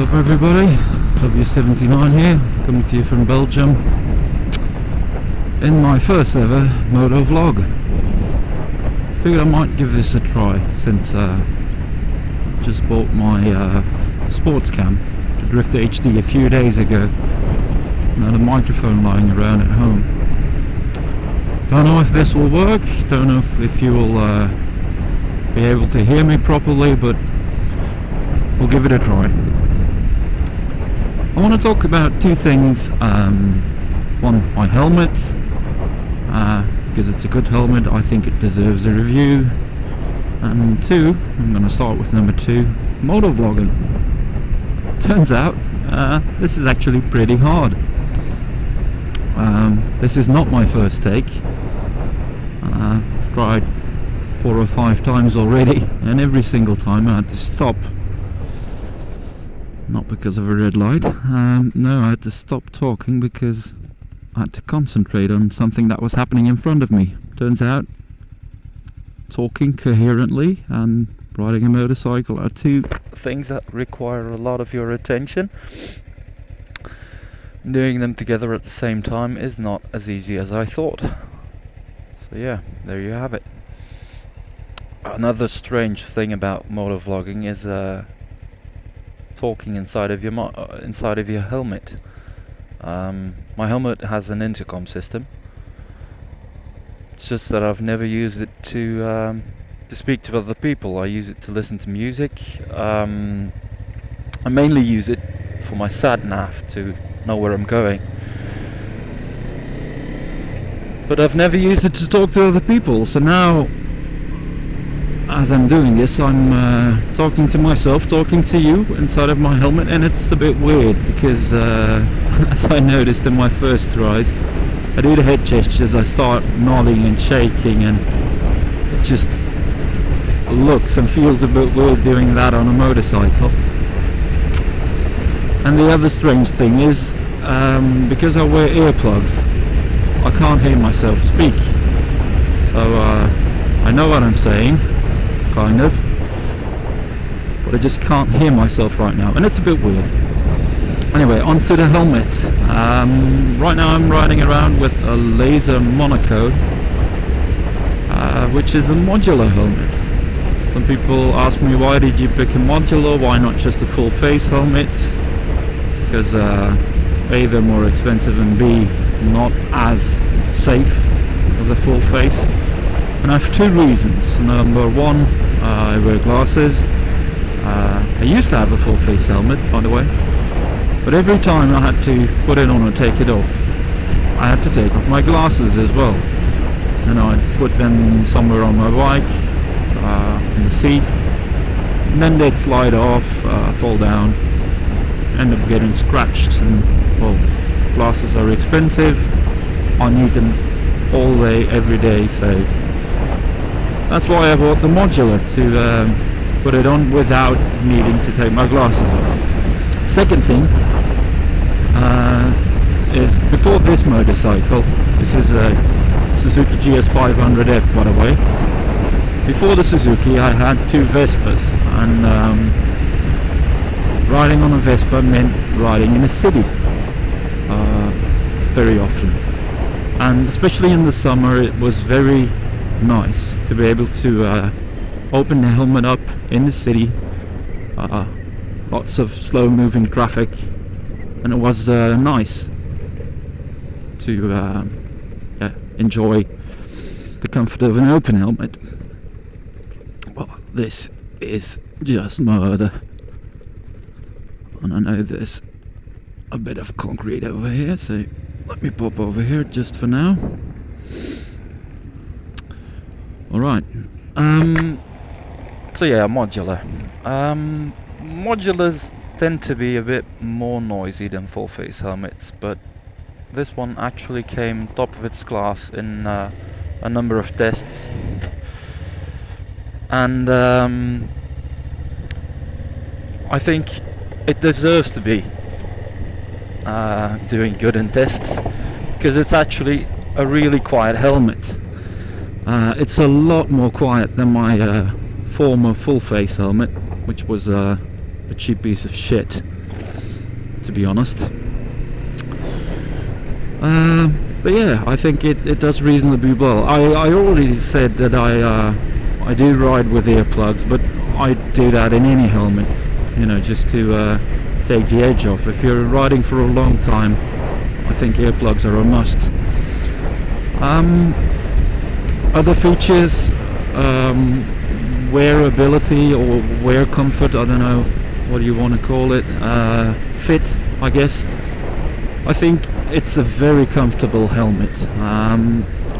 up everybody, W79 here, coming to you from Belgium in my first ever moto vlog. Figured I might give this a try since I just bought my sports cam, the Drift HD, a few days ago. And had a microphone lying around at home. Don't know if this will work, don't know if you will be able to hear me properly, but we'll give it a try. I want to talk about two things. One, my helmet, because it's a good helmet, I think it deserves a review. And two, I'm going to start with number two, moto vlogging. Turns out this is actually pretty hard. This is not my first take. I've tried 4 or 5 times already, and every single time I had to stop. Not because of a red light, no, I had to stop talking because I had to concentrate on something that was happening in front of me. Turns out, talking coherently and riding a motorcycle are two things that require a lot of your attention. Doing them together at the same time is not as easy as I thought. So yeah, there you have it. Another strange thing about motovlogging is talking inside of your helmet. My helmet has an intercom system. It's just that I've never used it to speak to other people. I use it to listen to music. I mainly use it for my sat nav to know where I'm going. But I've never used it to talk to other people. So now, as I'm doing this, I'm talking to myself, talking to you inside of my helmet, and it's a bit weird because as I noticed in my first tries, I do the head gestures, I start nodding and shaking, and it just looks and feels a bit weird doing that on a motorcycle. And the other strange thing is, because I wear earplugs, I can't hear myself speak. So I know what I'm saying, kind of, but I just can't hear myself right now, and it's a bit weird. Anyway, onto the helmet. Right now I'm riding around with a Lazer Monaco, which is a modular helmet. Some people ask me, why did you pick a modular, why not just a full face helmet? Because A, they're more expensive, and B, not as safe as a full face. And I have two reasons. Number one, I wear glasses. I used to have a full face helmet, by the way, but every time I had to put it on or take it off, I had to take off my glasses as well. And I'd put them somewhere on my bike, in the seat, and then they'd slide off, fall down, end up getting scratched. And well, glasses are expensive. I need them all day, every day, so that's why I bought the modular, to put it on without needing to take my glasses off. Second thing is, before this motorcycle, this is a Suzuki GS500F, by the way. Before the Suzuki I had 2 Vespas, and riding on a Vespa meant riding in a city very often, and especially in the summer it was very nice to be able to open the helmet up in the city, lots of slow moving traffic, and it was nice to enjoy the comfort of an open helmet. Well, this is just murder, and I know there's a bit of concrete over here, so let me pop over here just for now. Alright, so yeah, modular. Modulars tend to be a bit more noisy than full face helmets, but this one actually came top of its class in a number of tests, and I think it deserves to be doing good in tests, because it's actually a really quiet helmet. It's a lot more quiet than my former full face helmet, which was a cheap piece of shit. to be honest. But yeah, I think it does reasonably well. I already said that I do ride with earplugs, but I do that in any helmet, you know, just to take the edge off. If you're riding for a long time, I think earplugs are a must. Other features, wearability or wear comfort, I don't know what you want to call it, fit, I guess. I think it's a very comfortable helmet.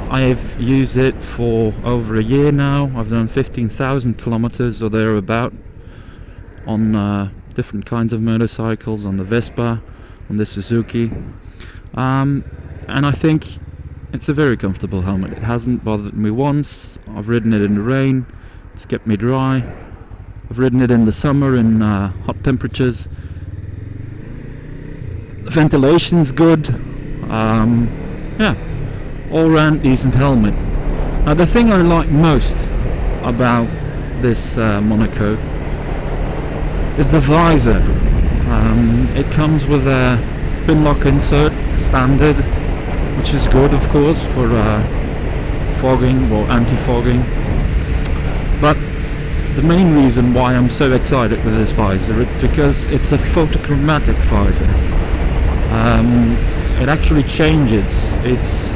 I've used it for over a year now. I've done 15,000 kilometers or thereabout on different kinds of motorcycles, on the Vespa, on the Suzuki, and I think it's a very comfortable helmet. It hasn't bothered me once. I've ridden it in the rain, it's kept me dry. I've ridden it in the summer in hot temperatures. The ventilation's good. Yeah, all round decent helmet. Now the thing I like most about this Monaco is the visor. It comes with a pin lock insert, standard, which is good of course for fogging or anti-fogging. But the main reason why I'm so excited with this visor is because it's a photochromatic visor. It actually changes its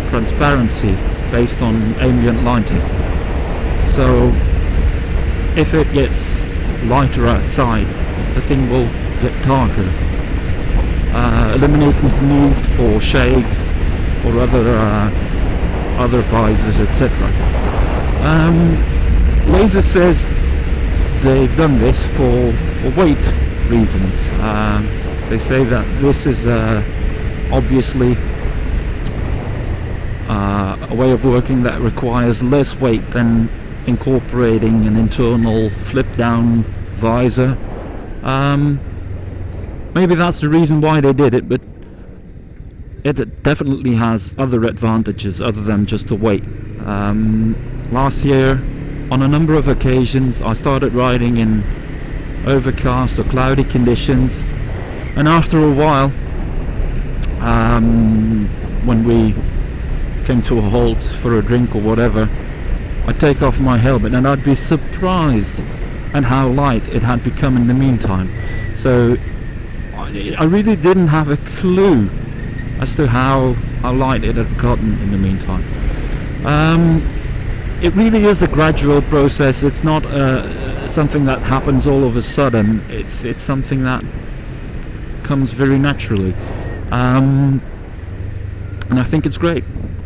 transparency based on ambient lighting. So if it gets lighter outside, the thing will get darker, eliminating the need for shades or other visors, etc. Lazer says they've done this for weight reasons. They say that this is obviously a way of working that requires less weight than incorporating an internal flip-down visor. Maybe that's the reason why they did it, but it definitely has other advantages other than just the weight. Last year, on a number of occasions, I started riding in overcast or cloudy conditions, and after a while, when we came to a halt for a drink or whatever, I'd take off my helmet and I'd be surprised at how light it had become in the meantime. So I really didn't have a clue as to how light it had gotten in the meantime. It really is a gradual process. It's not something that happens all of a sudden. It's something that comes very naturally, and I think it's great.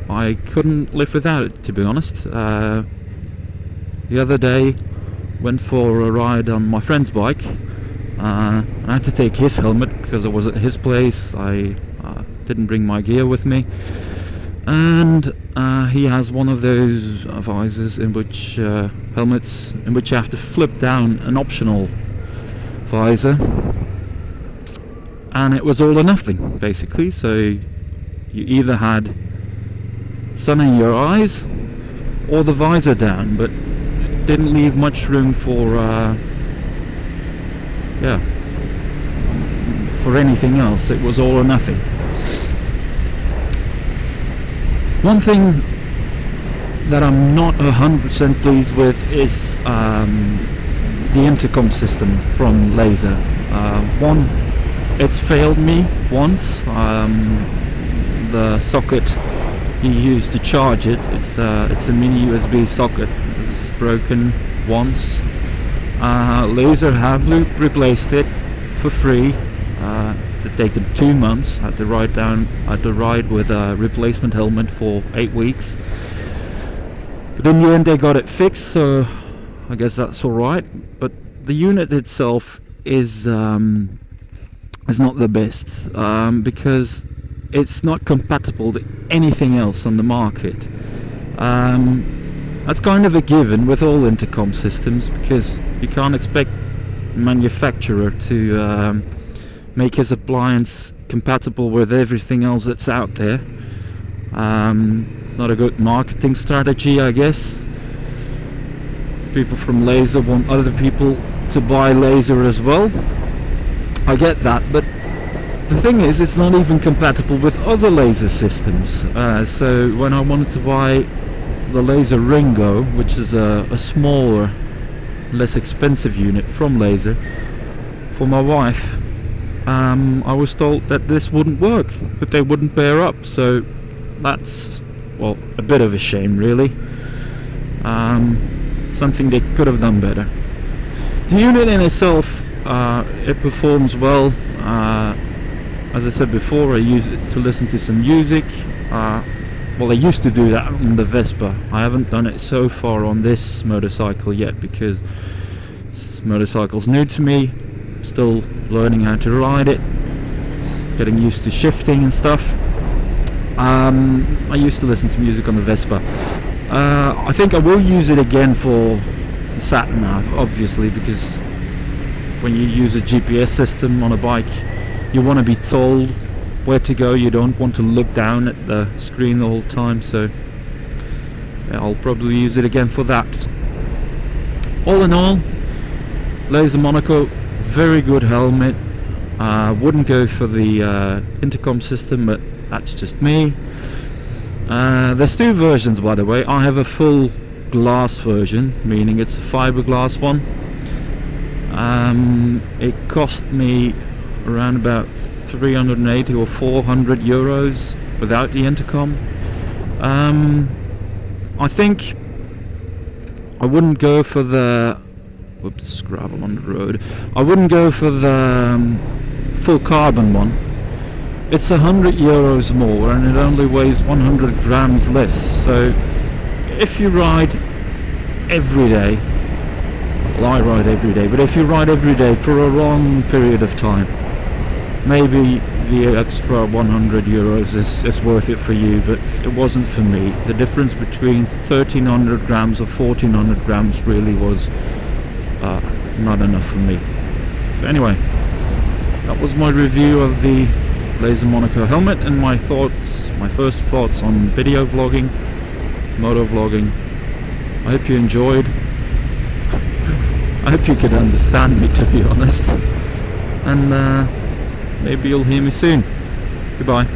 I couldn't live without it, to be honest. The other day, went for a ride on my friend's bike. I had to take his helmet because I was at his place. I didn't bring my gear with me, and he has one of those visors in which helmets in which you have to flip down an optional visor, and it was all or nothing basically. So you either had sun in your eyes or the visor down, but it didn't leave much room for for anything else. It was all or nothing. One thing that I'm not 100% pleased with is the intercom system from Lazer. One, it's failed me once. The socket you use to charge it, it's a mini USB socket. It's broken once. Lazer have replaced it for free. It took them 2 months. Had to ride with a replacement helmet for 8 weeks. But in the end they got it fixed, so I guess that's alright. But the unit itself is not the best, because it's not compatible to anything else on the market. That's kind of a given with all intercom systems, because you can't expect the manufacturer to make his appliance compatible with everything else that's out there. It's not a good marketing strategy, I guess. People from Lazer want other people to buy Lazer as well. I get that, but The thing is, it's not even compatible with other laser systems. So when I wanted to buy the Lazer Ringo, which is a smaller, less expensive unit from Lazer, for my wife, I was told that this wouldn't work, that they wouldn't pair up. So that's, well, a bit of a shame, really. Something they could have done better. The unit in itself, it performs well. As I said before, I use it to listen to some music. Well, I used to do that on the Vespa. I haven't done it so far on this motorcycle yet because this motorcycle's new to me. Still learning how to ride it, getting used to shifting and stuff. I used to listen to music on the Vespa. I think I will use it again for the sat-nav, obviously, because when you use a GPS system on a bike, you want to be told where to go. You don't want to look down at the screen the whole time, so yeah, I'll probably use it again for that. All in all, Lazer Monaco, very good helmet. Wouldn't go for the intercom system, but that's just me. There's two versions, by the way. I have a full glass version, meaning it's a fiberglass one. It cost me around about 380 or 400 euros without the intercom. I think I wouldn't go for the whoops, gravel on the road. I wouldn't go for the full carbon one. It's 100 euros more and it only weighs 100 grams less. So if you ride every day, well, I ride every day, but if you ride every day for a long period of time, maybe the extra 100 euros is worth it for you, but it wasn't for me. The difference between 1300 grams or 1400 grams really was not enough for me. So anyway, that was my review of the Lazer Monaco helmet and my first thoughts on video vlogging, moto vlogging. I hope you enjoyed. I hope you could understand me, to be honest. And maybe you'll hear me soon. Goodbye.